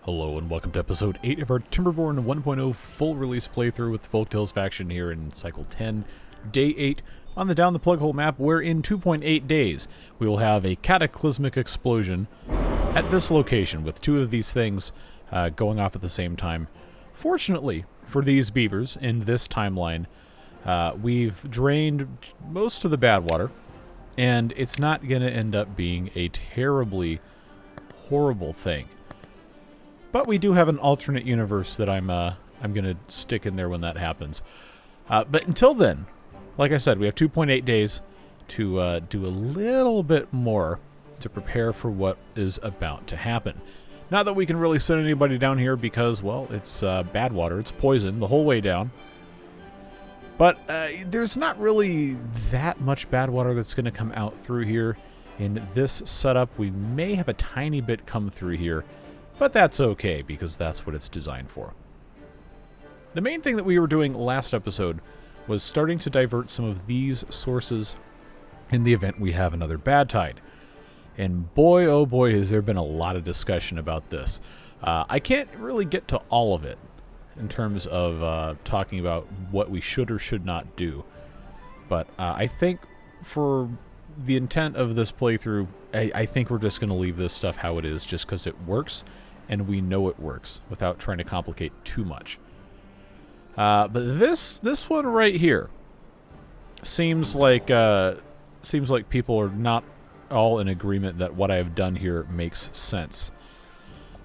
Hello and welcome to episode 8 of our Timberborn 1.0 full release playthrough with the Folktales faction here in Cycle 10, Day 8, on the Down the Plug Hole map, where in 2.8 days we will have a cataclysmic explosion at this location with two of these things going off at the same time. Fortunately for these beavers in this timeline, we've drained most of the bad water, and it's not going to end up being a terribly horrible thing. But we do have an alternate universe that I'm going to stick in there when that happens. But until then, like I said, we have 2.8 days to do a little bit more to prepare for what is about to happen. Not that we can really send anybody down here because, well, it's bad water. It's poison the whole way down. But there's not really that much bad water that's going to come out through here. In this setup, we may have a tiny bit come through here. But that's okay, because that's what it's designed for. The main thing that we were doing last episode was starting to divert some of these sources in the event we have another bad tide. And boy, oh boy, has there been a lot of discussion about this. I can't really get to all of it in terms of talking about what we should or should not do. But I think for the intent of this playthrough, I think we're just going to leave this stuff how it is just because it works. And we know it works without trying to complicate too much. But this one right here seems like people are not all in agreement that what I have done here makes sense.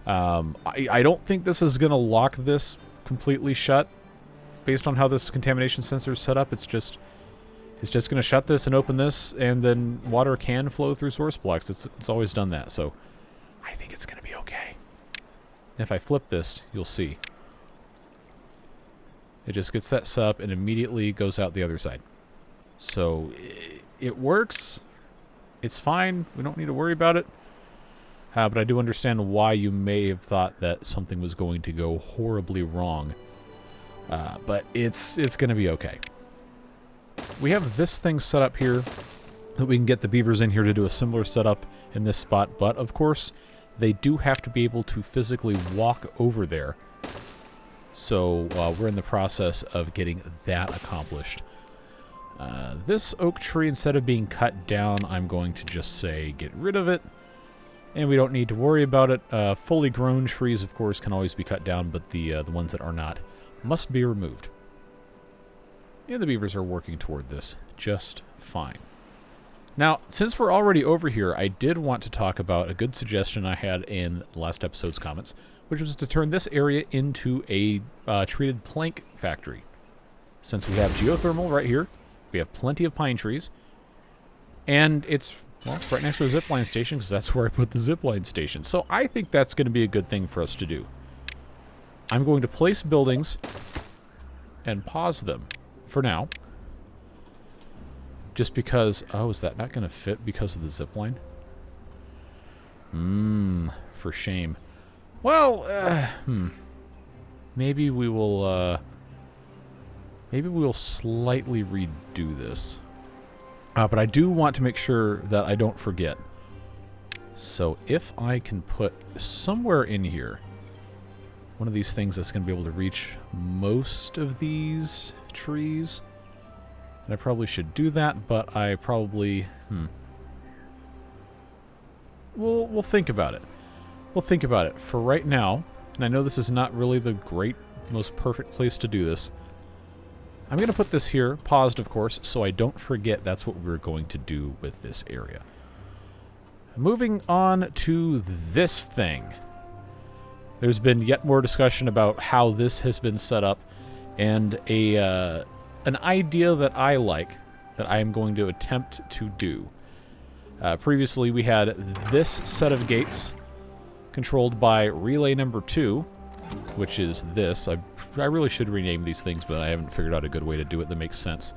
I don't think this is going to lock this completely shut based on how this contamination sensor is set up. It's just going to shut this and open this, and then water can flow through source blocks. It's always done that, so I think it's going to be okay. If I flip this, you'll see. It just gets that set up and immediately goes out the other side. So, it works. It's fine. We don't need to worry about it. But I do understand why you may have thought that something was going to go horribly wrong. But it's going to be okay. We have this thing set up here that we can get the beavers in here to do a similar setup in this spot. But, of course, they do have to be able to physically walk over there. So we're in the process of getting that accomplished. This oak tree, instead of being cut down, I'm going to just say get rid of it. And we don't need to worry about it. Fully grown trees, of course, can always be cut down, but the ones that are not must be removed. And the beavers are working toward this just fine. Now, since we're already over here, I did want to talk about a good suggestion I had in last episode's comments, which was to turn this area into a treated plank factory. Since we have geothermal right here, we have plenty of pine trees, and it's right next to a zipline station, because that's where I put the zipline station. So I think that's going to be a good thing for us to do. I'm going to place buildings and pause them for now. Just because... Oh, is that not going to fit because of the zipline? For shame. Well, maybe we will, maybe we will slightly redo this. But I do want to make sure that I don't forget. So if I can put somewhere in here one of these things that's going to be able to reach most of these trees... And I probably should do that, but I probably... We'll think about it. We'll think about it. For right now, and I know this is not really the most perfect place to do this, I'm going to put this here, paused of course, so I don't forget that's what we're going to do with this area. Moving on to this thing. There's been yet more discussion about how this has been set up, and an idea that I like, that I am going to attempt to do. Previously, we had this set of gates controlled by relay number 2, which is this. I really should rename these things, but I haven't figured out a good way to do it that makes sense.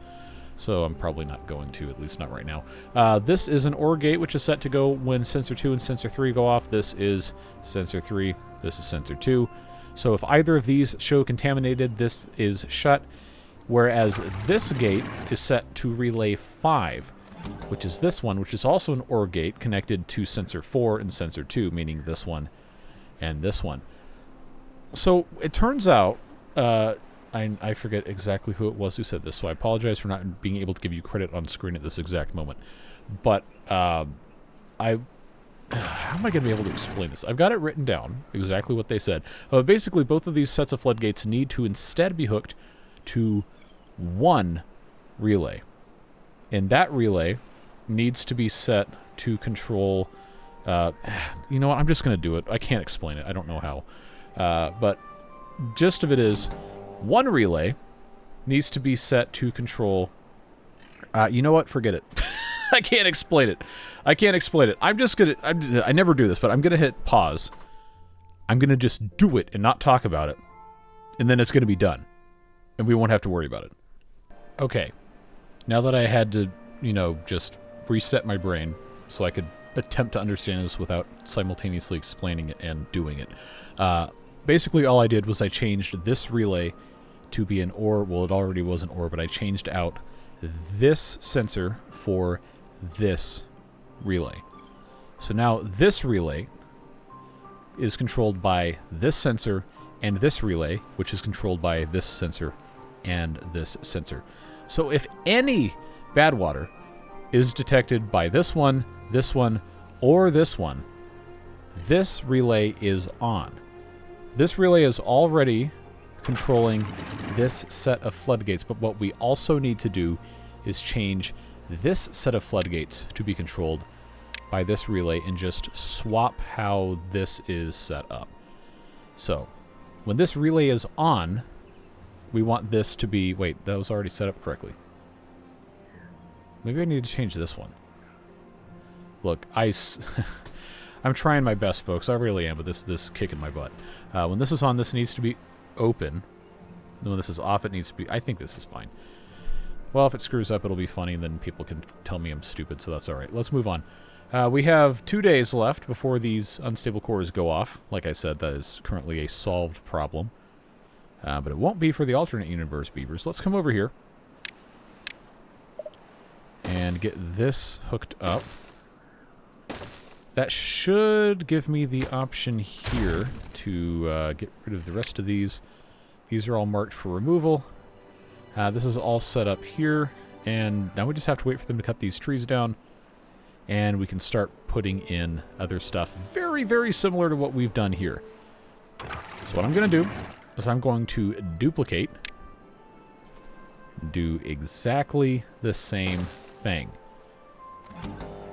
So I'm probably not going to, at least not right now. This is an OR gate, which is set to go when sensor 2 and sensor 3 go off. This is sensor 3. This is sensor 2. So if either of these show contaminated, this is shut. Whereas this gate is set to relay 5, which is this one, which is also an OR gate connected to sensor 4 and sensor 2, meaning this one and this one. So it turns out, I forget exactly who it was who said this, so I apologize for not being able to give you credit on screen at this exact moment. But how am I going to be able to explain this? I've got it written down, exactly what they said. Basically, both of these sets of floodgates need to instead be hooked to one relay. And that relay needs to be set to control... you know what? I'm just going to do it. I can't explain it. I don't know how. But gist of it is, one relay needs to be set to control... you know what? Forget it. I can't explain it. I can't explain it. I'm just going to... I never do this, but I'm going to hit pause. I'm going to just do it and not talk about it. And then it's going to be done. And we won't have to worry about it. Okay. Now that I had to, you know, just reset my brain so I could attempt to understand this without simultaneously explaining it and doing it. Basically, all I did was I changed this relay to be an OR. Well, it already was an OR, but I changed out this sensor for this relay. So now this relay is controlled by this sensor and this relay, which is controlled by this sensor and this sensor. So if any bad water is detected by this one, or this one, this relay is on. This relay is already controlling this set of floodgates, but what we also need to do is change this set of floodgates to be controlled by this relay and just swap how this is set up. So, when this relay is on, we want this to be... Wait, that was already set up correctly. Maybe I need to change this one. Look, I'm trying my best, folks. I really am, but this is kicking my butt. When this is on, this needs to be open. And when this is off, it needs to be... I think this is fine. Well, if it screws up, it'll be funny, and then people can tell me I'm stupid, so that's alright. Let's move on. We have 2 days left before these unstable cores go off. Like I said, that is currently a solved problem. But it won't be for the alternate universe beavers. Let's come over here and get this hooked up. That should give me the option here to get rid of the rest of these. These are all marked for removal. This is all set up here, and now we just have to wait for them to cut these trees down, and we can start putting in other stuff very, very similar to what we've done here. So what I'm going to do is I'm going to duplicate, do exactly the same thing,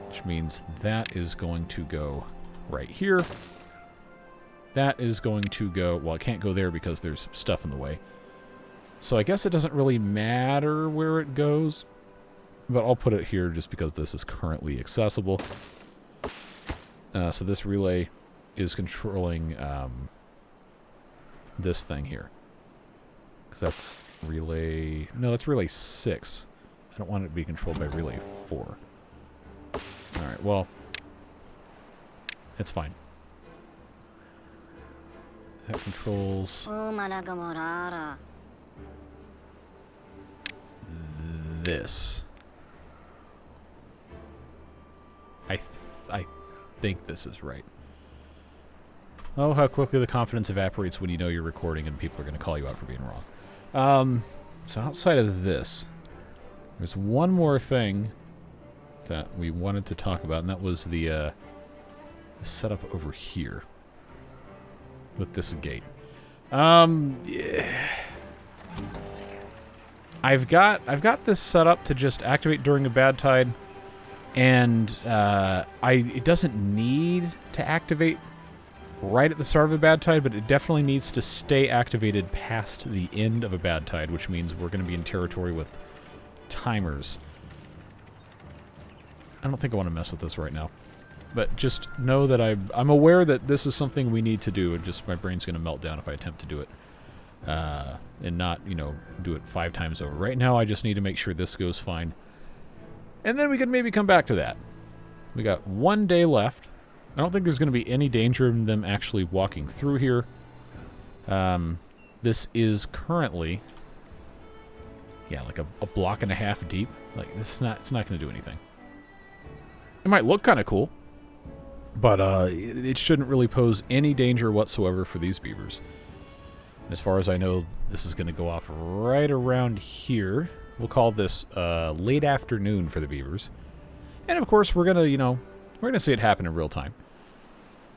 which means that is going to go right here. That is going to go... Well, it can't go there because there's stuff in the way. So I guess it doesn't really matter where it goes, but I'll put it here just because this is currently accessible. So this relay is controlling this thing here. Because that's relay... No, that's relay 6. I don't want it to be controlled by relay 4. Alright, well, it's fine. That controls this. I think this is right. Oh, how quickly the confidence evaporates when you know you're recording and people are going to call you out for being wrong. So outside of this, there's one more thing that we wanted to talk about, and that was the setup over here with this gate. Yeah. I've got this set up to just activate during a bad tide, and it doesn't need to activate right at the start of a bad tide, but it definitely needs to stay activated past the end of a bad tide, which means we're going to be in territory with timers. I don't think I want to mess with this right now, but just know that I'm aware that this is something we need to do, and just my brain's going to melt down if I attempt to do it. And not, you know, do it 5 times over. Right now, I just need to make sure this goes fine. And then we can maybe come back to that. We got 1 day left. I don't think there's going to be any danger of them actually walking through here. This is currently, yeah, like a block and a half deep. Like, it's not going to do anything. It might look kind of cool, but it shouldn't really pose any danger whatsoever for these beavers. As far as I know, this is going to go off right around here. We'll call this late afternoon for the beavers. And of course, we're going to, we're going to see it happen in real time.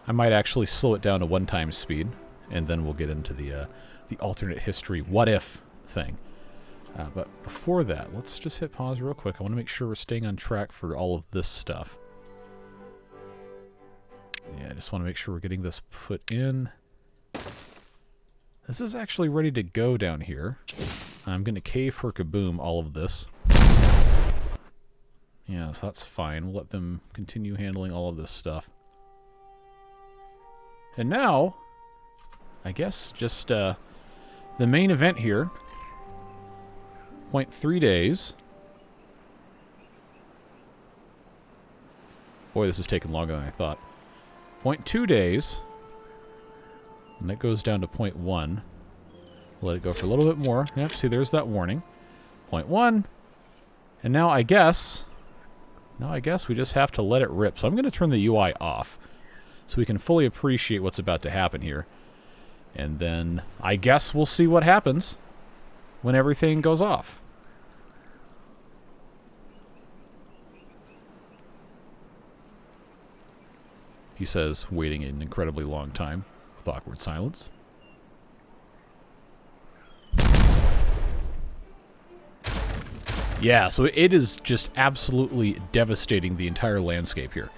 I might actually slow it down to 1x speed, and then we'll get into the alternate history what if thing. But before that, let's just hit pause real quick. I want to make sure we're staying on track for all of this stuff. Yeah, I just want to make sure we're getting this put in. This is actually ready to go down here. I'm going to cave for Kaboom all of this. Yeah, so that's fine. We'll let them continue handling all of this stuff. And now, I guess just the main event here. 0.3 days. Boy, this is taking longer than I thought. 0.2 days. And that goes down to 0.1. Let it go for a little bit more. Yep, see, there's that warning. 0.1. And now I guess we just have to let it rip. So I'm going to turn the UI off so we can fully appreciate what's about to happen here. And then I guess we'll see what happens when everything goes off. He says, waiting an incredibly long time with awkward silence. Yeah, so it is just absolutely devastating the entire landscape here.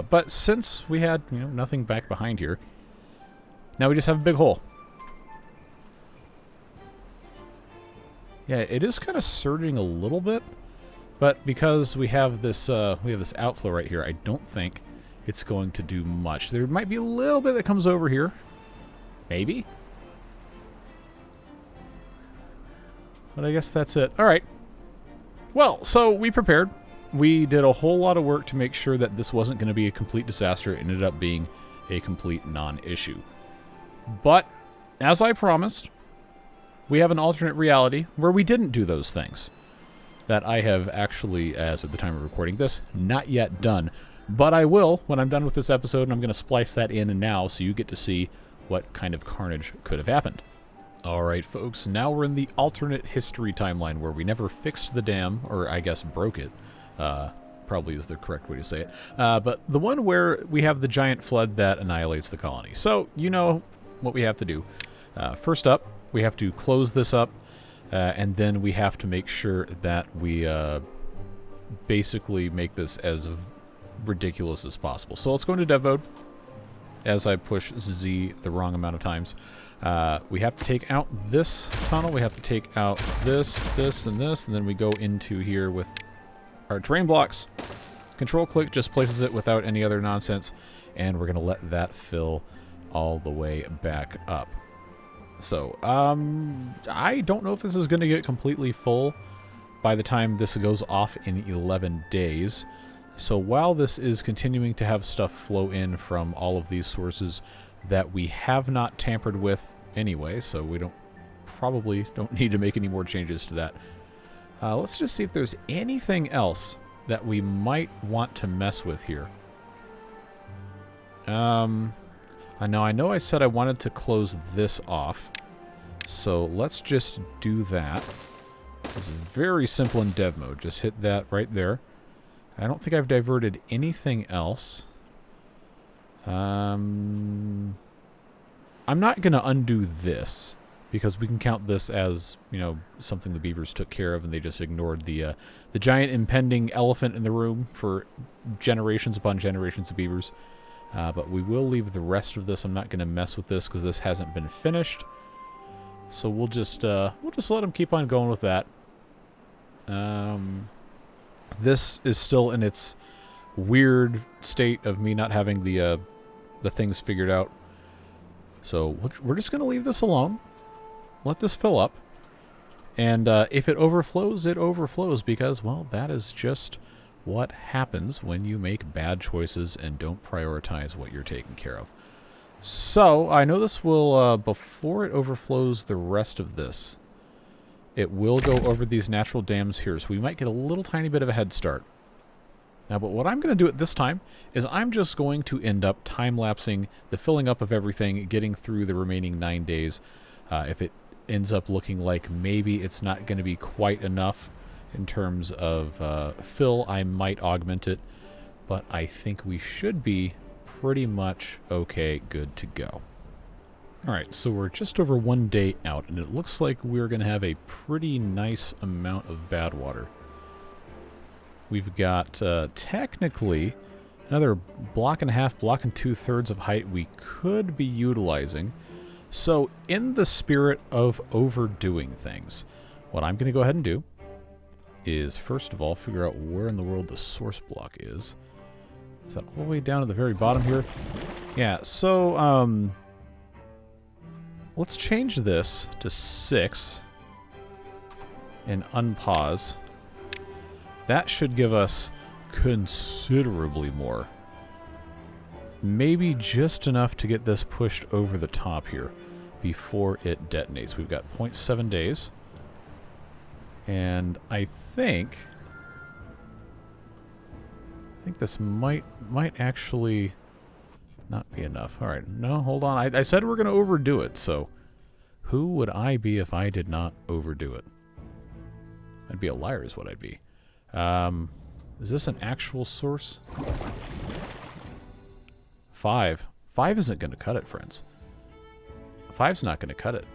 But since we had, nothing back behind here, now we just have a big hole. Yeah, it is kind of surging a little bit, but because we have this outflow right here, I don't think it's going to do much. There might be a little bit that comes over here. Maybe. But I guess that's it. All right. Well, so we prepared. We did a whole lot of work to make sure that this wasn't going to be a complete disaster. It ended up being a complete non-issue. But, as I promised, we have an alternate reality where we didn't do those things. That I have actually, as of the time of recording this, not yet done. But I will when I'm done with this episode, and I'm going to splice that in now so you get to see what kind of carnage could have happened. Alright folks, now we're in the alternate history timeline where we never fixed the dam, or I guess broke it. Probably is the correct way to say it. But the one where we have the giant flood that annihilates the colony. So, you know what we have to do. First up, we have to close this up, and then we have to make sure that we basically make this as ridiculous as possible. So let's go into dev mode. As I push Z the wrong amount of times. We have to take out this tunnel, we have to take out this, and then we go into here with our terrain blocks. Control click just places it without any other nonsense, and we're going to let that fill all the way back up. So, I don't know if this is going to get completely full by the time this goes off in 11 days. So while this is continuing to have stuff flow in from all of these sources that we have not tampered with anyway, so we probably don't need to make any more changes to that. Let's just see if there's anything else that we might want to mess with here. I know I said I wanted to close this off, so let's just do that. It's very simple in dev mode. Just hit that right there. I don't think I've diverted anything else. I'm not going to undo this, because we can count this as, something the beavers took care of, and they just ignored the giant impending elephant in the room for generations upon generations of beavers. But we will leave the rest of this. I'm not going to mess with this, because this hasn't been finished. So we'll just let them keep on going with that. This is still in its weird state of me not having the things figured out. So we're just going to leave this alone. Let this fill up. And if it overflows, it overflows, because, well, that is just what happens when you make bad choices and don't prioritize what you're taking care of. So I know this will, before it overflows the rest of this, it will go over these natural dams here, so we might get a little tiny bit of a head start. Now, but what I'm going to do at this time is I'm just going to end up time-lapsing the filling up of everything, getting through the remaining 9 days. If it ends up looking like maybe it's not going to be quite enough in terms of fill, I might augment it. But I think we should be pretty much okay, good to go. Alright, so we're just over 1 day out, and it looks like we're going to have a pretty nice amount of bad water. We've got, technically, another block and a half, block and 2/3 of height we could be utilizing. So, in the spirit of overdoing things, what I'm going to go ahead and do is, first of all, figure out where in the world the source block is. Is that all the way down at the very bottom here? Yeah, so, let's change this to 6 and unpause. That should give us considerably more. Maybe just enough to get this pushed over the top here before it detonates. We've got 0.7 days. And I think this might actually not be enough. All right, no, hold on. I said we're going to overdo it, so who would I be if I did not overdo it? I'd be a liar is what I'd be. Is this an actual source? 5. 5 isn't going to cut it, friends. 5's not going to cut it.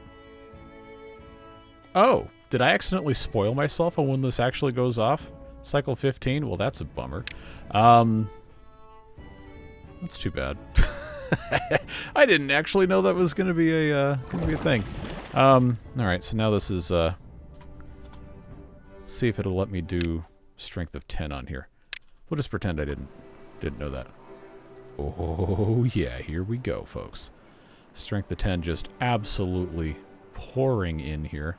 Oh, did I accidentally spoil myself on when this actually goes off? Cycle 15? Well, that's a bummer. That's too bad. I didn't actually know that was going to be a thing. All right, so now this is. Let's see if it'll let me do strength of 10 on here. We'll just pretend I didn't know that. Oh yeah, here we go, folks. Strength of 10 just absolutely pouring in here.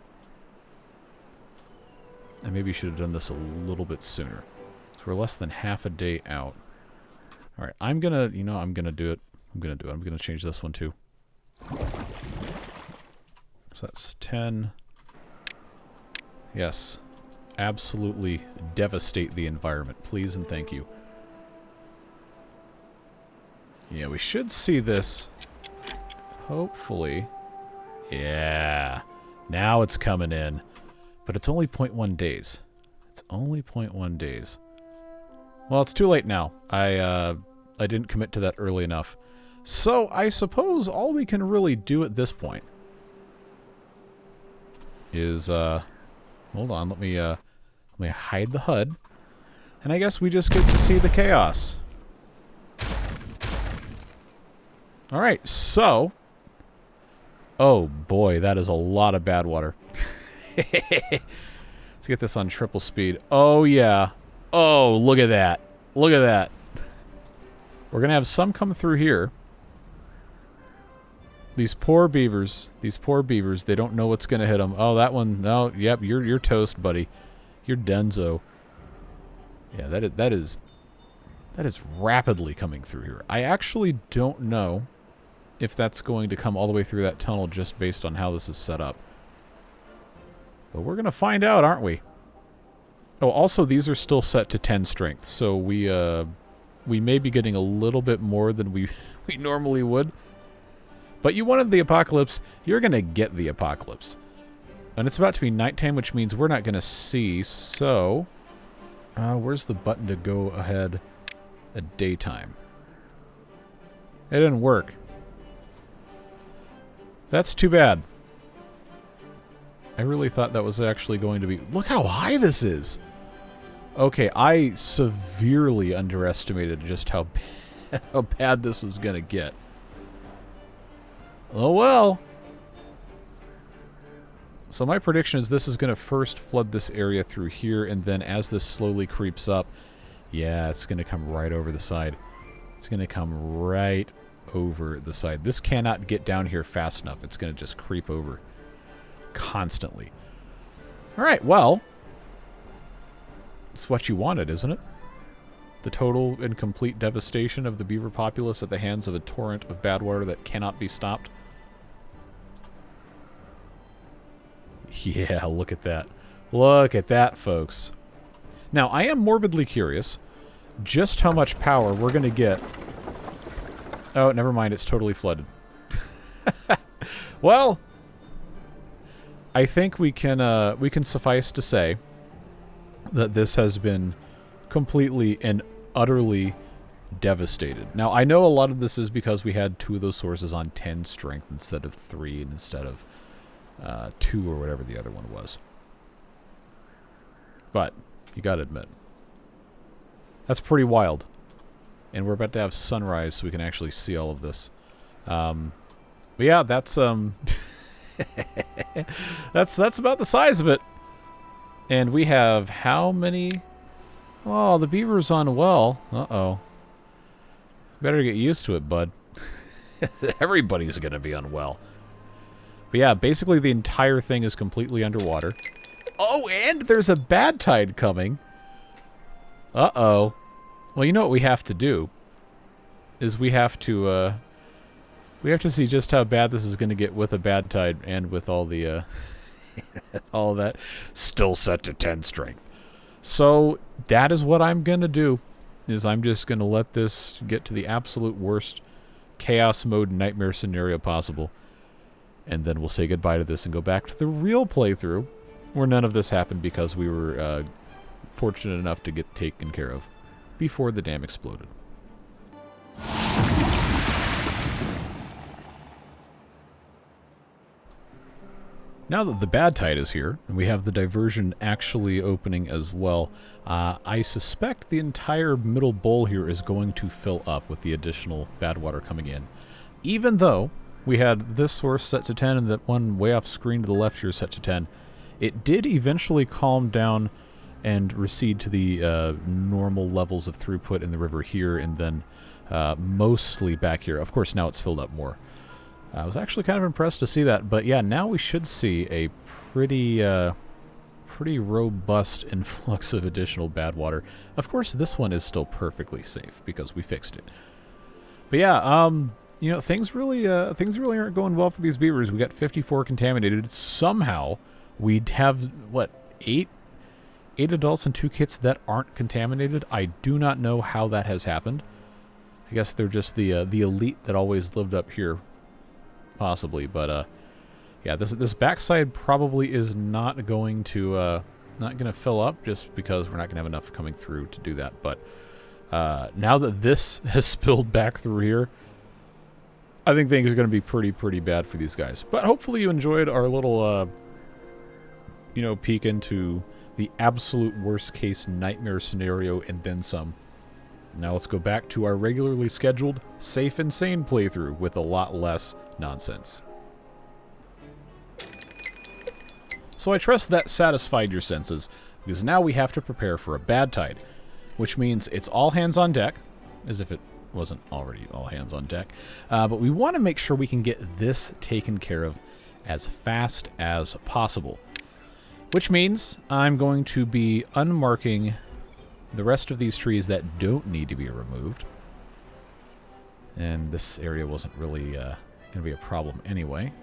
I maybe should have done this a little bit sooner. So we're less than half a day out. All right, I'm gonna do it. I'm gonna change this one too. So that's 10. Yes, absolutely devastate the environment, please and thank you. Yeah, we should see this. Hopefully. Yeah, now it's coming in. But it's only 0.1 days. It's only 0.1 days. Well, it's too late now. I didn't commit to that early enough. So, I suppose all we can really do at this point is, hold on, let me hide the HUD. And I guess we just get to see the chaos. Alright, so... Oh boy, that is a lot of bad water. Let's get this on triple speed. Oh, yeah. Oh, look at that. Look at that. We're going to have some come through here. These poor beavers. These poor beavers. They don't know what's going to hit them. Oh, that one. No, yep, you're toast, buddy. You're Denzo. Yeah, that is rapidly coming through here. I actually don't know if that's going to come all the way through that tunnel just based on how this is set up. But we're going to find out, aren't we? Oh, also, these are still set to 10 strength, so we may be getting a little bit more than we normally would. But you wanted the apocalypse, you're going to get the apocalypse. And it's about to be nighttime, which means we're not going to see, so... where's the button to go ahead at daytime? It didn't work. That's too bad. I really thought that was actually going to be... Look how high this is! Okay, I severely underestimated just how bad this was going to get. Oh well. So my prediction is this is going to first flood this area through here, and then as this slowly creeps up, yeah, it's going to come right over the side. It's going to come right over the side. This cannot get down here fast enough. It's going to just creep over constantly. Alright, well, it's what you wanted, isn't it? The total and complete devastation of the beaver populace at the hands of a torrent of bad water that cannot be stopped. Yeah, look at that. Look at that, folks. Now, I am morbidly curious just how much power we're going to get. Oh, never mind, it's totally flooded. Well, I think we can suffice to say that this has been completely and utterly devastated. Now, I know a lot of this is because we had 2 of those sources on 10 strength instead of 3 and instead of 2 or whatever the other one was. But you gotta admit, that's pretty wild. And we're about to have sunrise so we can actually see all of this. But yeah, that's that's about the size of it. And we have how many? Oh, the beaver's unwell. Uh-oh. Better get used to it, bud. Everybody's gonna be unwell. But yeah, basically the entire thing is completely underwater. Oh, and there's a bad tide coming. Uh-oh. Well, you know what we have to do is we have to see just how bad this is going to get with a bad tide and with all the all of that still set to 10 strength. So that is what I'm going to do, is I'm just going to let this get to the absolute worst chaos mode nightmare scenario possible. And then we'll say goodbye to this and go back to the real playthrough where none of this happened because we were fortunate enough to get taken care of before the dam exploded. Now that the bad tide is here, and we have the diversion actually opening as well, I suspect the entire middle bowl here is going to fill up with the additional bad water coming in. Even though we had this source set to 10 and that one way off screen to the left here set to 10, it did eventually calm down and recede to the normal levels of throughput in the river here, and then mostly back here. Of course, now it's filled up more. I was actually kind of impressed to see that, but yeah, now we should see a pretty robust influx of additional bad water. Of course, this one is still perfectly safe because we fixed it. But yeah, you know, things really aren't going well for these beavers. We got 54 contaminated. Somehow, we have what, 8 adults and 2 kits that aren't contaminated. I do not know how that has happened. I guess they're just the elite that always lived up here. Possibly, but yeah, this backside probably is not going to fill up just because we're not gonna have enough coming through to do that. But now that this has spilled back through here, I think things are gonna be pretty bad for these guys. But hopefully you enjoyed our little you know, peek into the absolute worst case nightmare scenario and then some. Now let's go back to our regularly scheduled, safe and sane playthrough with a lot less nonsense. So I trust that satisfied your senses, because now we have to prepare for a bad tide, which means it's all hands on deck, as if it wasn't already all hands on deck, but we want to make sure we can get this taken care of as fast as possible, which means I'm going to be unmarking the rest of these trees that don't need to be removed. And this area wasn't really going to be a problem anyway.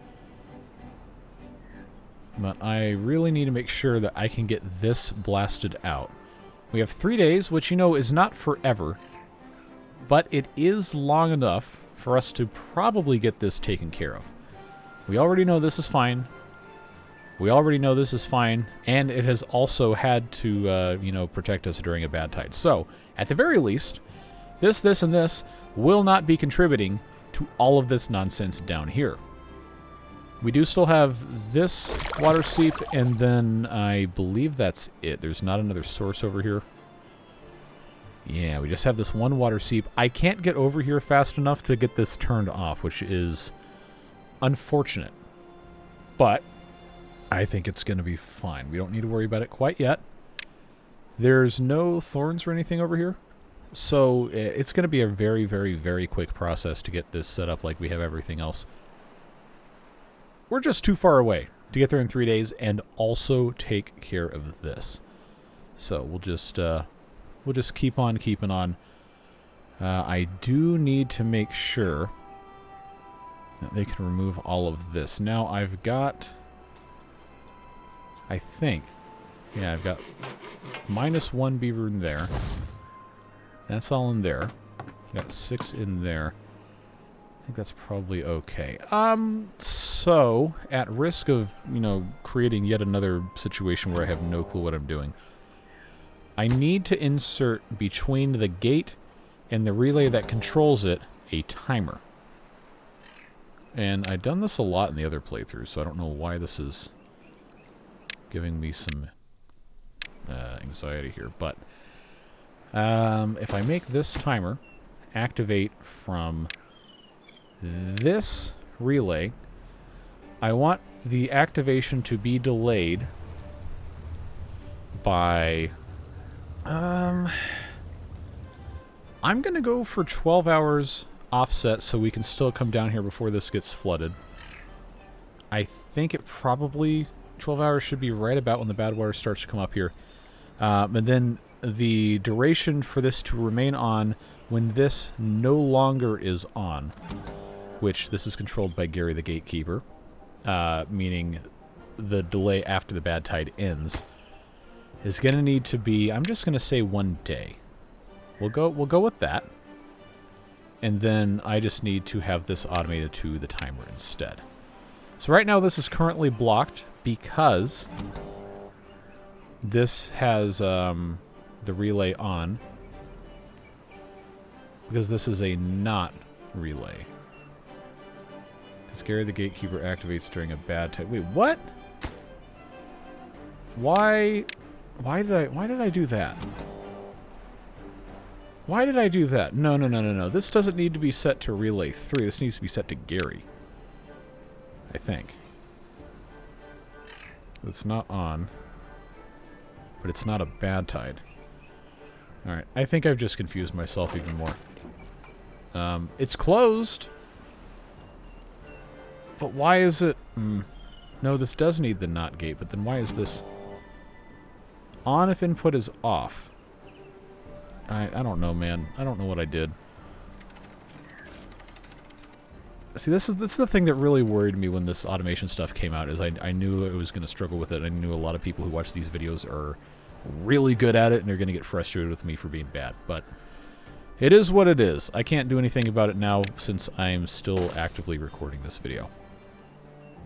But I really need to make sure that I can get this blasted out. We have 3 days, which you know is not forever, but it is long enough for us to probably get this taken care of. We already know this is fine. We already know this is fine, and it has also had to, you know, protect us during a bad tide. So, at the very least, this, and this will not be contributing to all of this nonsense down here. We do still have this water seep, and then I believe that's it. There's not another source over here. Yeah, we just have this one water seep. I can't get over here fast enough to get this turned off, which is unfortunate. But I think it's going to be fine. We don't need to worry about it quite yet. There's no thorns or anything over here. So it's going to be a very quick process to get this set up like we have everything else. We're just too far away to get there in 3 days and also take care of this. So we'll just keep on keeping on. I do need to make sure that they can remove all of this. Now I've got, I think, yeah, I've got -1 beaver in there. That's all in there. Got 6 in there. I think that's probably okay. So, at risk of, creating yet another situation where I have no clue what I'm doing, I need to insert between the gate and the relay that controls it a timer. And I've done this a lot in the other playthrough, so I don't know why this is giving me some anxiety here. But if I make this timer activate from this relay, I want the activation to be delayed by... I'm going to go for 12 hours offset so we can still come down here before this gets flooded. I think it probably... 12 hours should be right about when the bad water starts to come up here. And then the duration for this to remain on when this no longer is on, which this is controlled by Gary the Gatekeeper, meaning the delay after the bad tide ends, is going to need to be, I'm just going to say 1 day. We'll go with that. And then I just need to have this automated to the timer instead. So right now this is currently blocked because this has the relay on. Because this is a not relay. Because Gary the Gatekeeper activates during a bad tide. Wait, what? Why did I do that? Why did I do that? No. This doesn't need to be set to relay 3. This needs to be set to Gary. I think. It's not on. But it's not a bad tide. Alright, I think I've just confused myself even more. It's closed. But why is it... No, this does need the not gate, but then why is this on if input is off? I don't know, man. I don't know what I did. See, this is the thing that really worried me when this automation stuff came out, is I knew I was going to struggle with it. I knew a lot of people who watch these videos are really good at it, and they're going to get frustrated with me for being bad. But it is what it is. I can't do anything about it now since I'm still actively recording this video.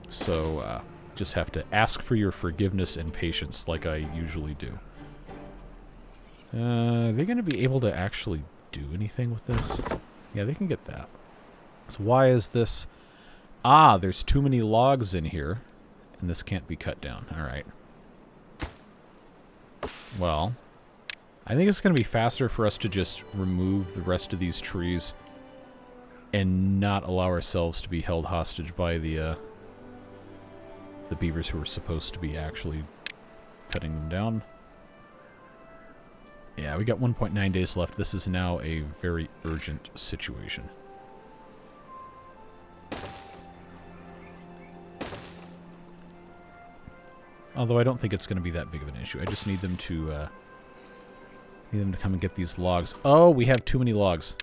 So, just have to ask for your forgiveness and patience like I usually do. Are they going to be able to actually do anything with this? Yeah, they can get that. So why is this... Ah, there's too many logs in here, and this can't be cut down. Alright. Well, I think it's going to be faster for us to just remove the rest of these trees and not allow ourselves to be held hostage by the beavers who are supposed to be actually cutting them down. Yeah, we got 1.9 days left. This is now a very urgent situation. Although I don't think it's going to be that big of an issue. I just need them to come and get these logs. Oh, we have too many logs.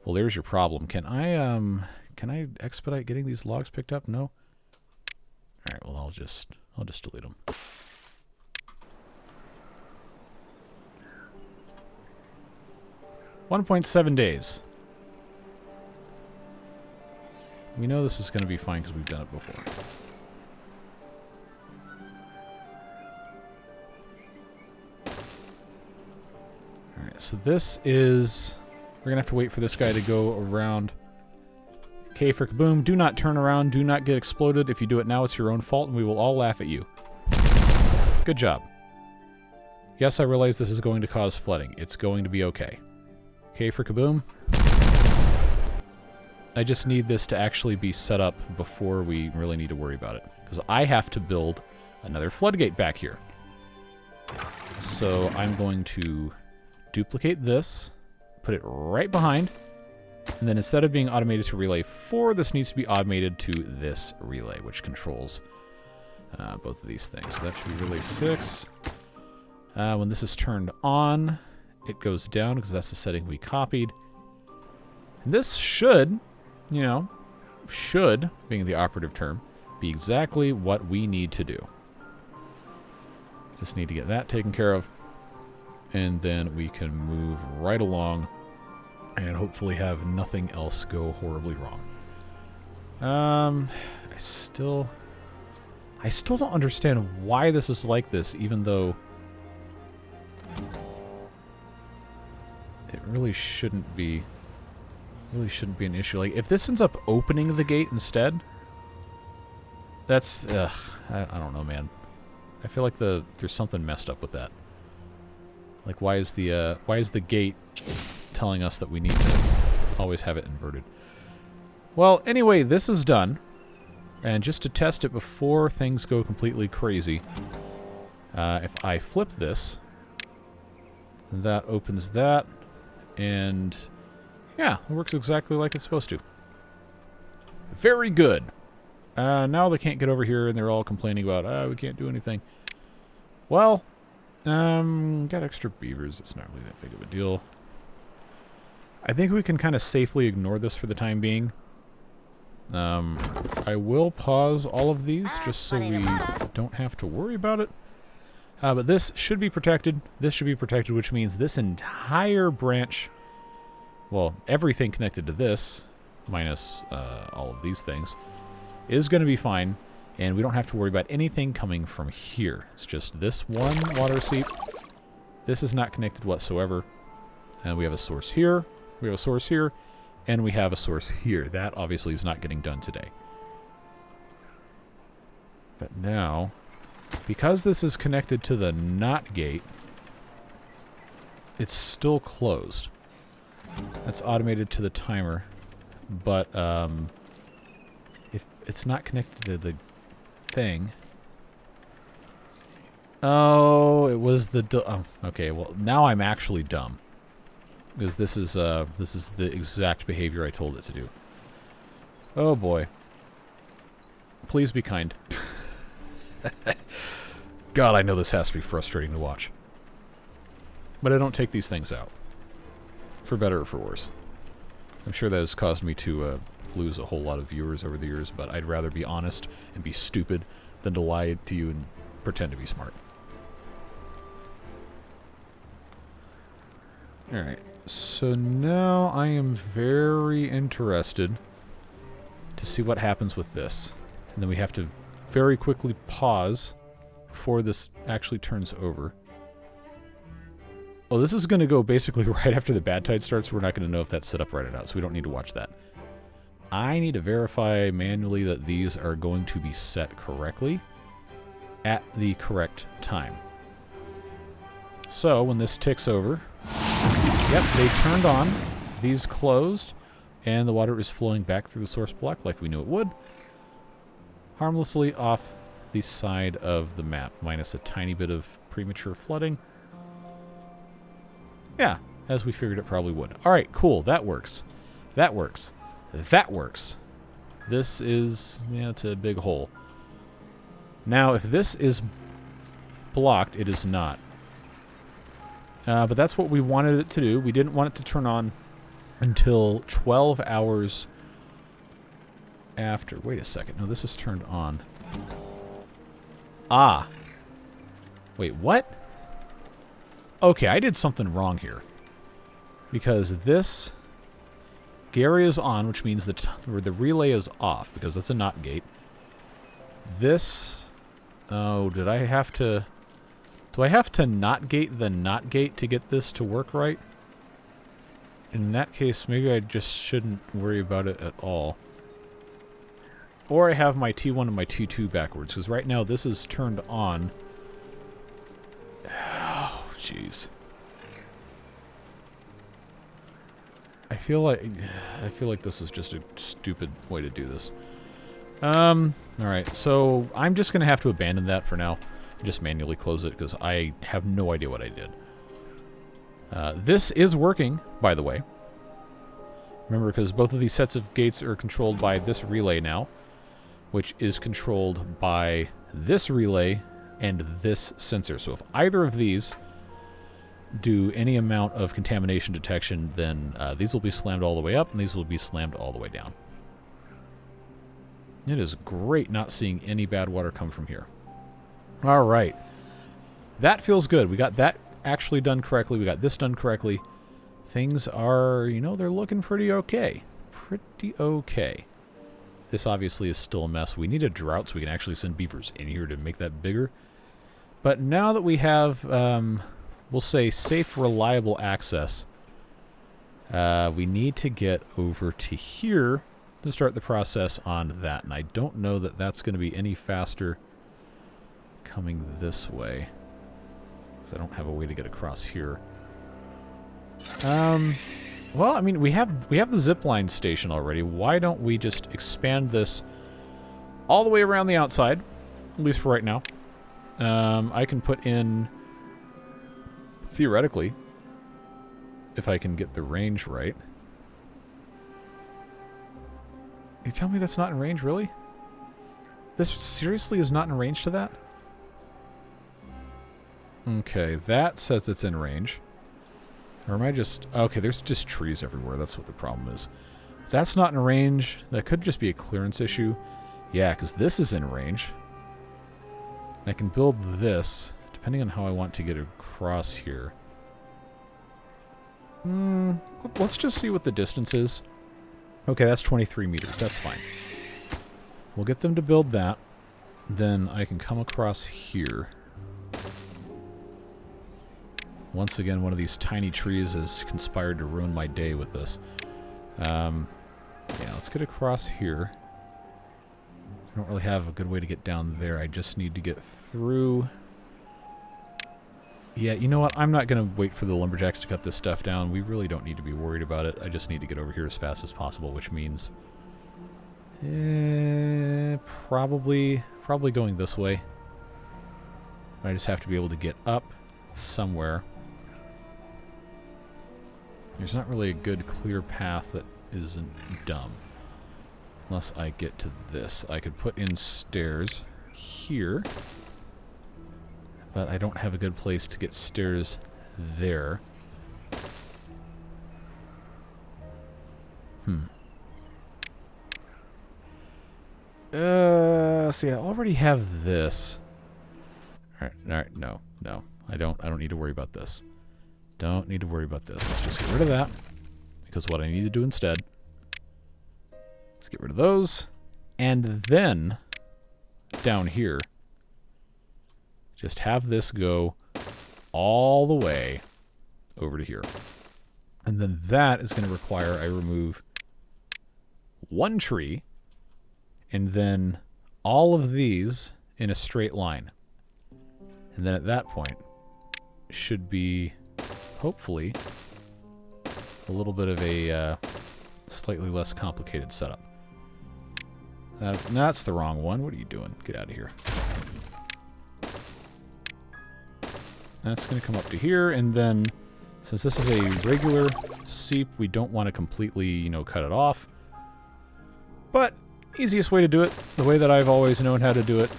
Well, there's your problem. Can I expedite getting these logs picked up? No. All right. Well, I'll just delete them. $1.7 days. We know this is going to be fine because we've done it before. Alright, so this is... We're going to have to wait for this guy to go around. K for Kaboom. Do not turn around. Do not get exploded. If you do it now, it's your own fault, and we will all laugh at you. Good job. Yes, I realize this is going to cause flooding. It's going to be okay. K for Kaboom. I just need this to actually be set up before we really need to worry about it. Because I have to build another floodgate back here. So I'm going to duplicate this, put it right behind, and then instead of being automated to relay 4, this needs to be automated to this relay, which controls both of these things. So that should be relay 6. When this is turned on, it goes down because that's the setting we copied. And this should, should, being the operative term, be exactly what we need to do. Just need to get that taken care of. And then we can move right along and hopefully have nothing else go horribly wrong. I still don't understand why this is like this, even though it really shouldn't be an issue. Like, if this ends up opening the gate instead, that's, I don't know, man. I feel like there's something messed up with that. Like, why is the gate telling us that we need to always have it inverted? Well, anyway, this is done. And just to test it before things go completely crazy, if I flip this, then that opens that, and yeah, it works exactly like it's supposed to. Very good. Now they can't get over here, and they're all complaining about, we can't do anything. Well, got extra beavers. It's not really that big of a deal. I think we can kind of safely ignore this for the time being. I will pause all of these just so we don't have to worry about it. But this should be protected. This should be protected, which means this entire branch, well, everything connected to this, minus all of these things, is going to be fine. And we don't have to worry about anything coming from here. It's just this one water seep. This is not connected whatsoever. And we have a source here. We have a source here. And we have a source here. That obviously is not getting done today. But now, because this is connected to the NOT gate, it's still closed. That's automated to the timer. But if it's not connected to the thing... Oh, it was the... okay, well, now I'm actually dumb. Because this is the exact behavior I told it to do. Oh boy. Please be kind. God, I know this has to be frustrating to watch. But I don't take these things out. For better or for worse. I'm sure that has caused me to lose a whole lot of viewers over the years, but I'd rather be honest and be stupid than to lie to you and pretend to be smart. Alright. So now I am very interested to see what happens with this. And then we have to very quickly pause before this actually turns over. Oh, this is going to go basically right after the bad tide starts, so we're not going to know if that's set up right or not, so we don't need to watch that. I need to verify manually that these are going to be set correctly at the correct time. So, when this ticks over... Yep, they turned on, these closed, and the water is flowing back through the source block like we knew it would. Harmlessly off the side of the map, minus a tiny bit of premature flooding. Yeah, as we figured it probably would. Alright, cool, that works. That works. That works. This is, yeah, it's a big hole. Now, if this is blocked, it is not. But that's what we wanted it to do. We didn't want it to turn on until 12 hours after. Wait a second. No, this is turned on. Ah. Wait, what? Okay, I did something wrong here. Because this area is on, which means the relay is off, because that's a NOT gate. This... Oh, did I have to... Do I have to NOT gate the NOT gate to get this to work right? In that case, maybe I just shouldn't worry about it at all. Or I have my T1 and my T2 backwards, because right now this is turned on. Oh, jeez. I feel like this is just a stupid way to do this. Alright, so I'm just going to have to abandon that for now. Just manually close it, because I have no idea what I did. This is working, by the way. Remember, because both of these sets of gates are controlled by this relay now, which is controlled by this relay and this sensor. So if either of these do any amount of contamination detection, then these will be slammed all the way up, and these will be slammed all the way down. It is great not seeing any bad water come from here. Alright. That feels good. We got that actually done correctly. We got this done correctly. Things are, you know, they're looking pretty okay. Pretty okay. This obviously is still a mess. We need a drought so we can actually send beavers in here to make that bigger. But now that we have, we'll say, safe, reliable access, we need to get over to here to start the process on that. And I don't know that that's going to be any faster coming this way, because I don't have a way to get across here. Well, I mean, we have the zipline station already. Why don't we just expand this all the way around the outside, at least for right now. I can put in, theoretically, if I can get the range right. You tell me that's not in range, really? This seriously is not in range to that? Okay, that says it's in range. Or am I just... Okay, there's just trees everywhere. That's what the problem is. If that's not in range, that could just be a clearance issue. Yeah, because this is in range. I can build this, depending on how I want to get across here. Let's just see what the distance is. Okay, that's 23 meters. That's fine. We'll get them to build that. Then I can come across here. Once again, one of these tiny trees has conspired to ruin my day with this. Yeah, let's get across here. I don't really have a good way to get down there. I just need to get through. Yeah, you know what? I'm not going to wait for the lumberjacks to cut this stuff down. We really don't need to be worried about it. I just need to get over here as fast as possible, which means... probably going this way. I just have to be able to get up somewhere. There's not really a good, clear path that isn't dumb. Unless I get to this. I could put in stairs here. But I don't have a good place to get stairs there. See, I already have this. Alright, no. I don't need to worry about this. Don't need to worry about this. Let's just get rid of that. Because what I need to do instead... Let's get rid of those. And then, down here, just have this go all the way over to here. And then that is going to require I remove one tree, and then all of these in a straight line. And then at that point, should be, hopefully, a little bit of a slightly less complicated setup. That's the wrong one. What are you doing? Get out of here. That's going to come up to here, and then, since this is a regular seep, we don't want to completely, cut it off. But, easiest way to do it, the way that I've always known how to do it,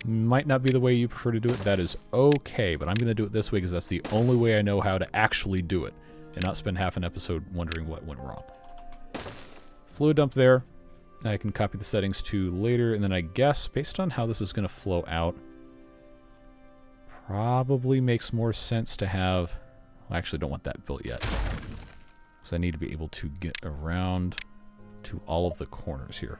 might not be the way you prefer to do it. That is okay, but I'm going to do it this way because that's the only way I know how to actually do it, and not spend half an episode wondering what went wrong. Fluid dump there. I can copy the settings to later, and then I guess, based on how this is going to flow out, probably makes more sense to have... I actually don't want that built yet, because I need to be able to get around to all of the corners here.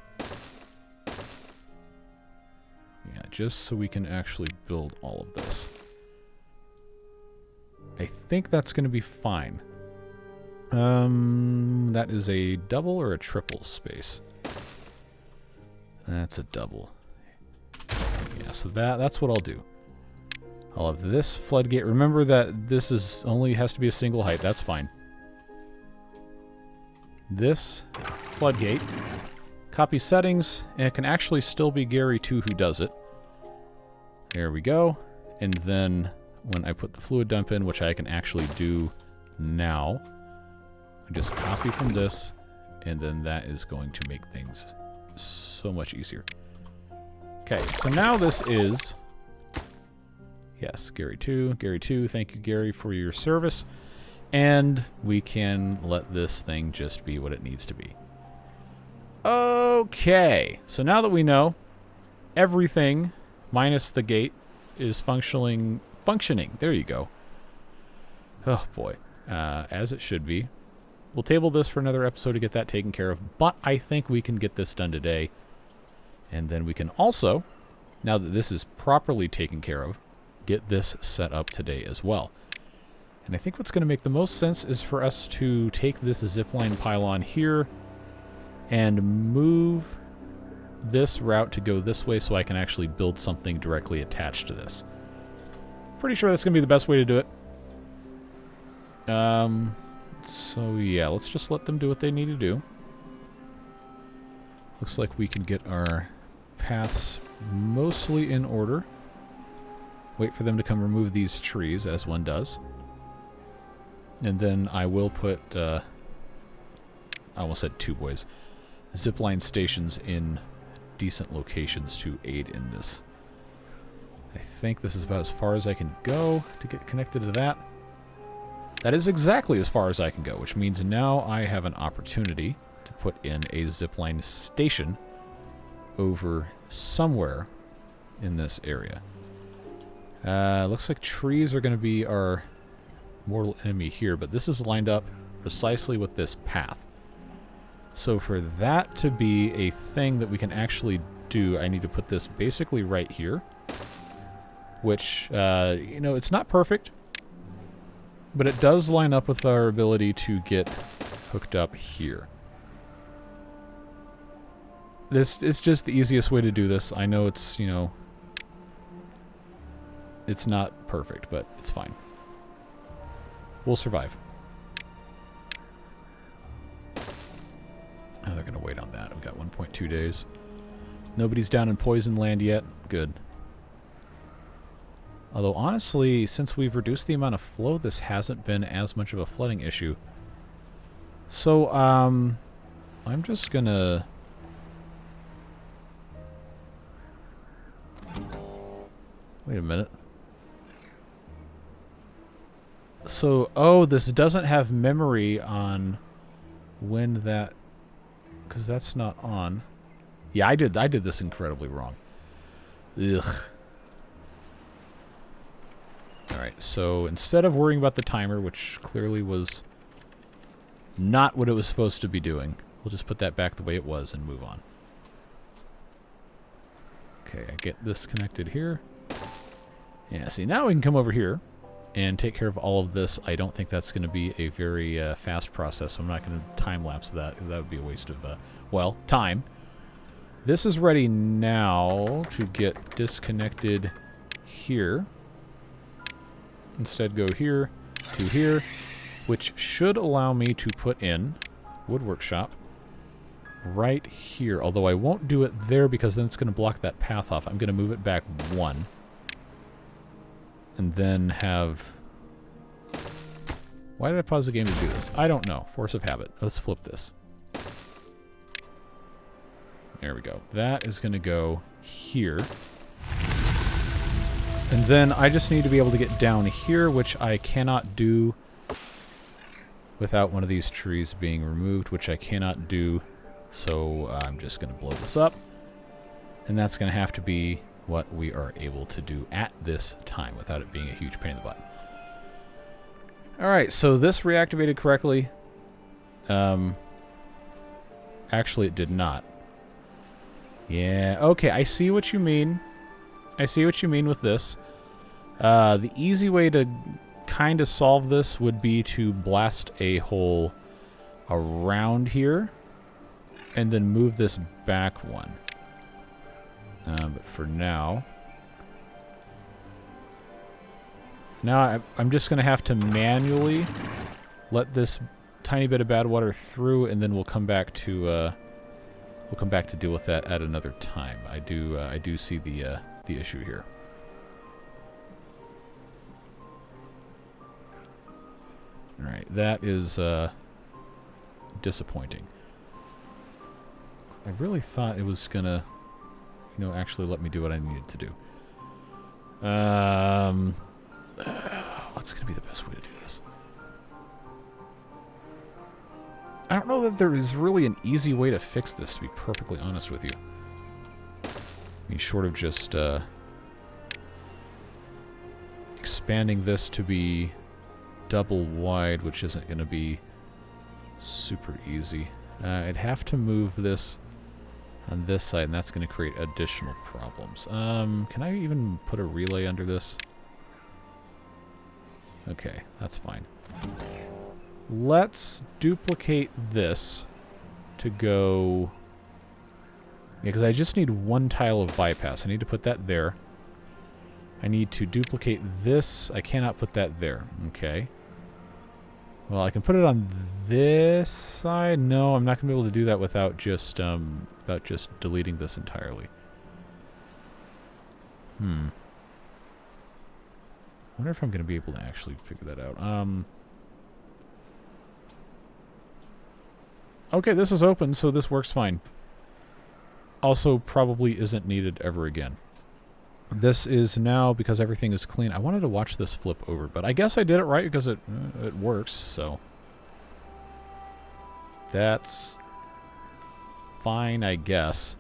Yeah, just so we can actually build all of this. I think that's going to be fine. That is a double or a triple space? That's a double. Yeah, so that's what I'll do. I'll have this floodgate. Remember that this is only has to be a single height. That's fine. This floodgate. Copy settings, and it can actually still be Gary 2 who does it. There we go. And then when I put the fluid dump in, which I can actually do now, I just copy from this, and then that is going to make things so much easier. Okay, so now this is... Yes, Gary 2, thank you, Gary, for your service. And we can let this thing just be what it needs to be. Okay, so now that we know everything minus the gate is functioning. There you go. Oh, boy. As it should be. We'll table this for another episode to get that taken care of, but I think we can get this done today. And then we can also, now that this is properly taken care of, get this set up today as well. And I think what's going to make the most sense is for us to take this zipline pylon here and move this route to go this way so I can actually build something directly attached to this. Pretty sure that's going to be the best way to do it. So yeah, let's just let them do what they need to do. Looks like we can get our paths mostly in order. Wait for them to come remove these trees, as one does. And then I will put, I almost said two boys, zipline stations in decent locations to aid in this. I think this is about as far as I can go to get connected to that. That is exactly as far as I can go, which means now I have an opportunity to put in a zipline station over somewhere in this area. Looks like trees are going to be our mortal enemy here, but this is lined up precisely with this path. So for that to be a thing that we can actually do, I need to put this basically right here, which, you know, it's not perfect, but it does line up with our ability to get hooked up here. This is just the easiest way to do this. I know it's, you know, it's not perfect, but it's fine. We'll survive. Oh, they're going to wait on that. We've got 1.2 days. Nobody's down in Poison Land yet. Good. Although, honestly, since we've reduced the amount of flow, this hasn't been as much of a flooding issue. So, I'm just going to... Wait a minute. So, oh, this doesn't have memory on when that... Because that's not on. Yeah, I did this incredibly wrong. Ugh. Alright, so instead of worrying about the timer, which clearly was not what it was supposed to be doing, we'll just put that back the way it was and move on. Okay, I get this connected here. Yeah, see, now we can come over here and take care of all of this. I don't think that's going to be a very fast process, so I'm not going to time-lapse that, because that would be a waste of, well, time. This is ready now to get disconnected here. Instead go here to here, which should allow me to put in woodwork shop right here. Although I won't do it there because then it's going to block that path off. I'm going to move it back one. And then have... Why did I pause the game to do this? I don't know. Force of habit. Let's flip this. There we go. That is going to go here. And then I just need to be able to get down here, which I cannot do without one of these trees being removed, which I cannot do. So I'm just going to blow this up. And that's going to have to be what we are able to do at this time without it being a huge pain in the butt. Alright, so this reactivated correctly. Actually, it did not. Yeah, okay, I see what you mean. I see what you mean with this. The easy way to kind of solve this would be to blast a hole around here and then move this back one. But for now... Now I'm just going to have to manually let this tiny bit of bad water through, and then we'll come back to deal with that at another time. I do see the issue here. All right, that is disappointing. I really thought it was gonna, you know, actually let me do what I needed to do. What's going to be the best way to do this? I don't know that there is really an easy way to fix this, to be perfectly honest with you. I mean, short of just expanding this to be double wide, which isn't going to be Super easy. I'd have to move this on this side, and that's going to create additional problems. Can I even put a relay under this? Okay, that's fine. Let's duplicate this to go... Yeah, because I just need one tile of bypass. I need to put that there. I need to duplicate this. I cannot put that there. Okay. Well, I can put it on this side. No, I'm not going to be able to do that without just deleting this entirely. I wonder if I'm going to be able to actually figure that out. Okay, this is open, so this works fine. Also, probably isn't needed ever again. This is now, because everything is clean. I wanted to watch this flip over, but I guess I did it right because it works, so... That's fine, I guess.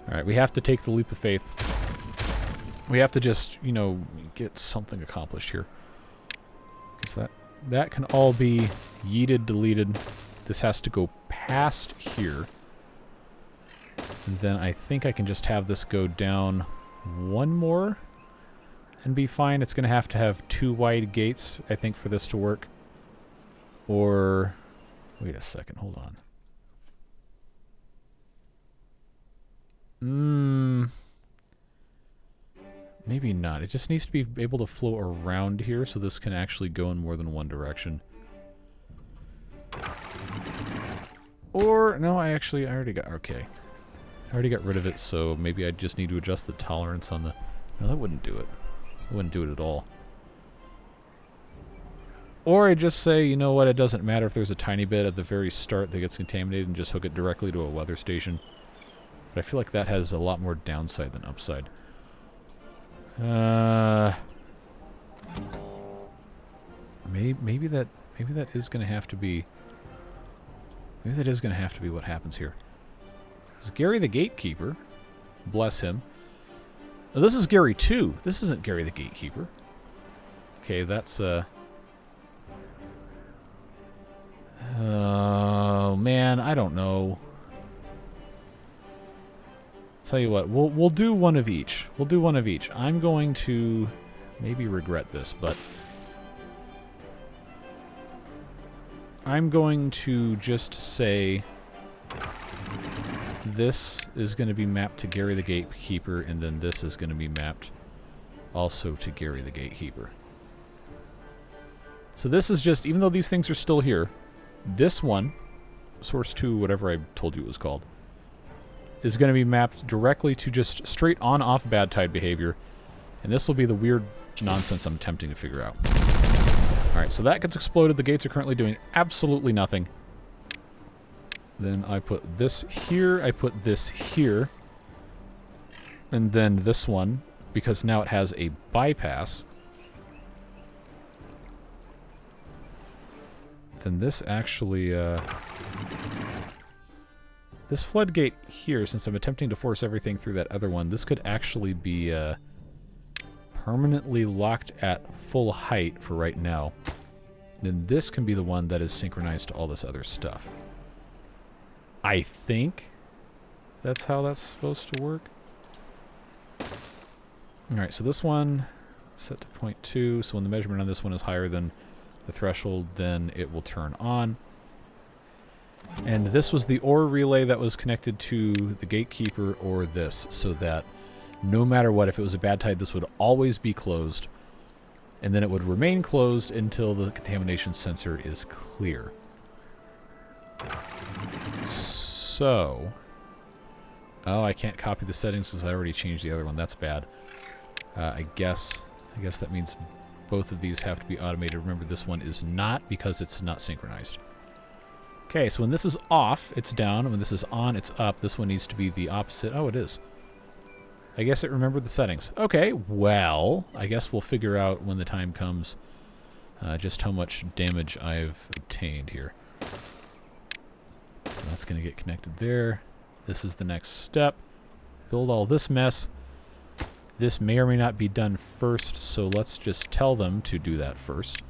Alright, we have to take the leap of faith. We have to just, you know, get something accomplished here. Because that can all be yeeted, deleted. This has to go past here. And then I think I can just have this go down one more and be fine. It's going to have 2 wide gates, I think, for this to work. Or... Wait a second, hold on. Maybe not. It just needs to be able to flow around here so this can actually go in more than one direction. Or, no, I already got... Okay. I already got rid of it, so maybe I just need to adjust the tolerance on the... No, that wouldn't do it. It wouldn't do it at all. Or I just say, you know what, it doesn't matter if there's a tiny bit at the very start that gets contaminated and just hook it directly to a weather station. But I feel like that has a lot more downside than upside. Maybe that is going to have to be... Maybe that is going to have to be what happens here. This is Gary the Gatekeeper. Bless him. Oh, this is Gary 2. This isn't Gary the Gatekeeper. Okay, that's, oh, man, I don't know. Tell you what, we'll do one of each. We'll do one of each. I'm going to maybe regret this, but... I'm going to just say... This is going to be mapped to Gary the Gatekeeper, and then this is going to be mapped also to Gary the Gatekeeper. So this is just, even though these things are still here, this one, Source 2, whatever I told you it was called, is going to be mapped directly to just straight on-off bad tide behavior, and this will be the weird nonsense I'm attempting to figure out. Alright, so that gets exploded. The gates are currently doing absolutely nothing. Then I put this here, I put this here, and then this one, because now it has a bypass. Then this actually, this floodgate here, since I'm attempting to force everything through that other one, this could actually be permanently locked at full height for right now. Then this can be the one that is synchronized to all this other stuff. I think that's how that's supposed to work. Alright, so this one set to 0.2, so when the measurement on this one is higher than the threshold, then it will turn on. And this was the OR relay that was connected to the gatekeeper or this, so that no matter what, if it was a bad tide, this would always be closed, and then it would remain closed until the contamination sensor is clear. So... Oh, I can't copy the settings since I already changed the other one. That's bad. I guess that means both of these have to be automated. Remember, this one is not because it's not synchronized. Okay, so when this is off, it's down. When this is on, it's up. This one needs to be the opposite. Oh, it is. I guess it remembered the settings. Okay, well, I guess we'll figure out when the time comes just how much damage I've obtained here. So that's going to get connected there. This is the next step. Build all this mess. This may or may not be done first, so let's just tell them to do that first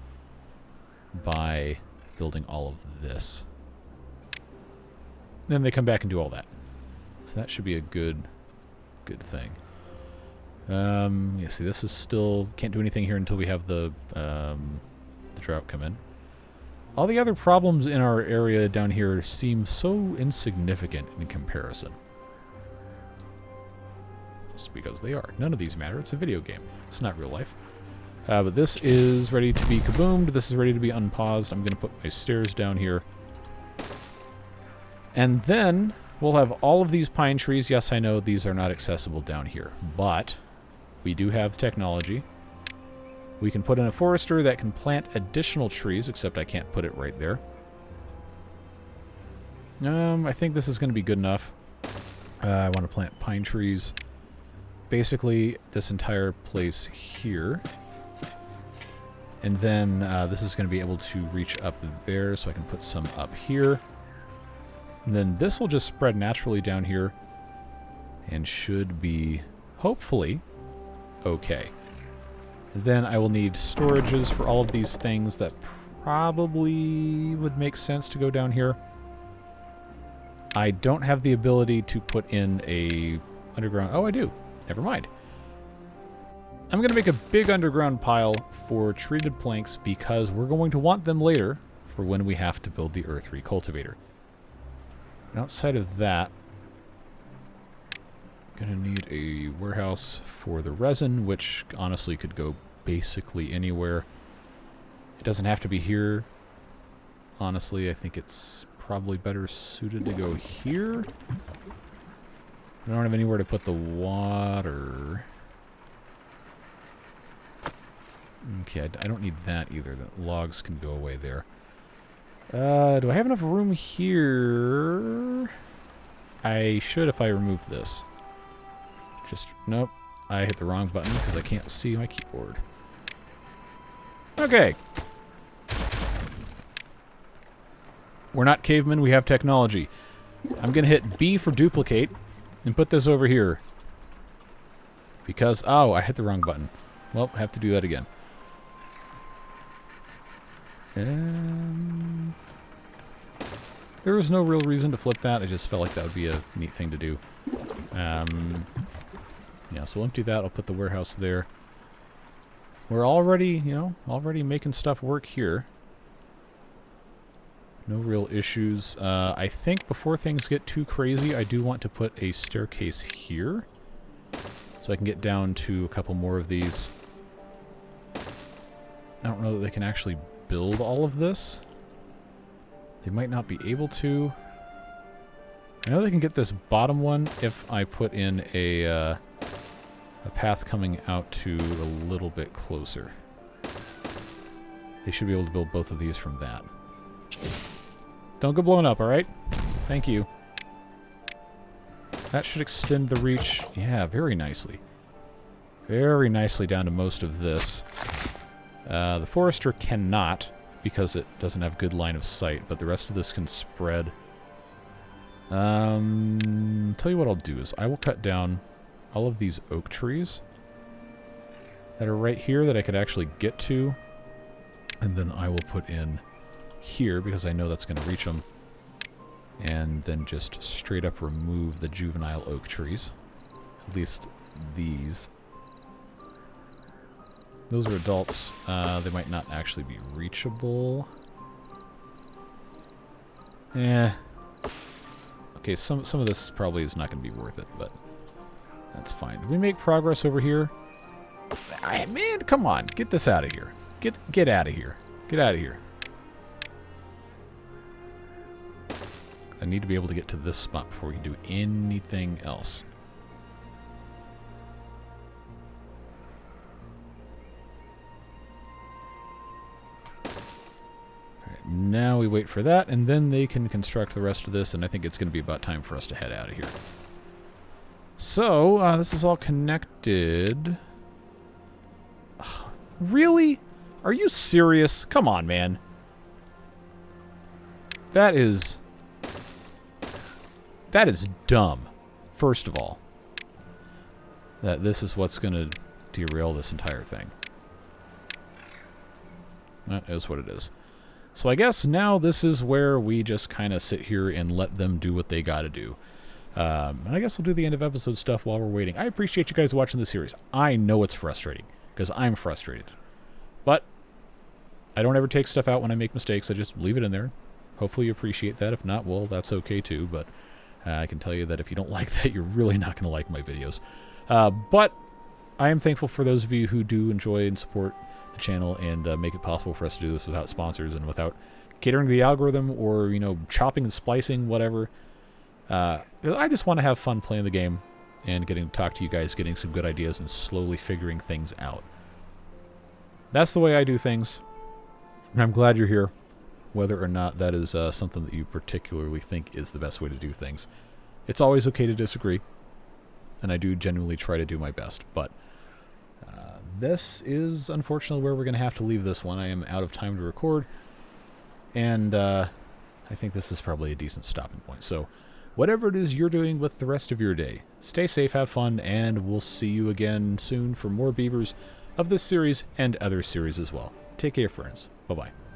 by building all of this. Then they come back and do all that. So that should be a good thing. Yeah, see, this is still... Can't do anything here until we have the drought come in. All the other problems in our area down here seem so insignificant in comparison. Just because they are. None of these matter. It's a video game. It's not real life. But this is ready to be kaboomed. This is ready to be unpaused. I'm going to put my stairs down here. And then we'll have all of these pine trees. Yes, I know these are not accessible down here, but we do have technology. We can put in a forester that can plant additional trees, except I can't put it right there. I think this is going to be good enough. I want to plant pine trees. Basically, this entire place here. And then this is going to be able to reach up there, so I can put some up here. And then this will just spread naturally down here and should be, hopefully, okay. Then I will need storages for all of these things that probably would make sense to go down here. I don't have the ability to put in a underground... Oh, I do. Never mind. I'm going to make a big underground pile for treated planks because we're going to want them later for when we have to build the earth recultivator. And outside of that, I'm going to need a warehouse for the resin, which honestly could go basically anywhere. It doesn't have to be here. Honestly, I think it's probably better suited to go here. I don't have anywhere to put the water. Okay, I don't need that either. The logs can go away there. Do I have enough room here? I should if I remove this. Just, nope. I hit the wrong button because I can't see my keyboard. Okay. We're not cavemen, we have technology. I'm going to hit B for duplicate and put this over here. Because, oh, I hit the wrong button. Well, I have to do that again. There was no real reason to flip that. I just felt like that would be a neat thing to do. Yeah, so we'll empty that. I'll put the warehouse there. We're already, already making stuff work here. No real issues. I think before things get too crazy, I do want to put a staircase here. So I can get down to a couple more of these. I don't know that they can actually build all of this. They might not be able to. I know they can get this bottom one if I put in a path coming out to a little bit closer. They should be able to build both of these from that. Don't go blowing up, alright? Thank you. That should extend the reach, yeah, very nicely. Very nicely down to most of this. The forester cannot, because it doesn't have good line of sight, but the rest of this can spread. Tell you what I'll do is I will cut down all of these oak trees that are right here that I could actually get to, and then I will put in here because I know that's going to reach them, and then just straight up remove the juvenile oak trees. At least these. Those are adults. They might not actually be reachable. Eh. Okay, some of this probably is not going to be worth it, but that's fine. Did we make progress over here? Man, come on. Get this out of here. Get out of here. Get out of here. I need to be able to get to this spot before we can do anything else. Now we wait for that, and then they can construct the rest of this, and I think it's going to be about time for us to head out of here. So, this is all connected. Ugh, really? Are you serious? Come on, man. That is dumb, first of all. That this is what's going to derail this entire thing. That is what it is. So I guess now this is where we just kind of sit here and let them do what they got to do. And I guess we'll do the end of episode stuff while we're waiting. I appreciate you guys watching the series. I know it's frustrating, because I'm frustrated. But I don't ever take stuff out when I make mistakes. I just leave it in there. Hopefully you appreciate that. If not, well, that's okay too. But I can tell you that if you don't like that, you're really not going to like my videos. But I am thankful for those of you who do enjoy and support the channel and make it possible for us to do this without sponsors and without catering to the algorithm or, you know, chopping and splicing, whatever. I just want to have fun playing the game and getting to talk to you guys, getting some good ideas and slowly figuring things out. That's the way I do things. And I'm glad you're here, whether or not that is something that you particularly think is the best way to do things. It's always okay to disagree, and I do genuinely try to do my best, but this is unfortunately where we're going to have to leave this one. I am out of time to record, and I think this is probably a decent stopping point. So whatever it is you're doing with the rest of your day, stay safe, have fun, and we'll see you again soon for more beavers of this series and other series as well. Take care, friends. Bye-bye.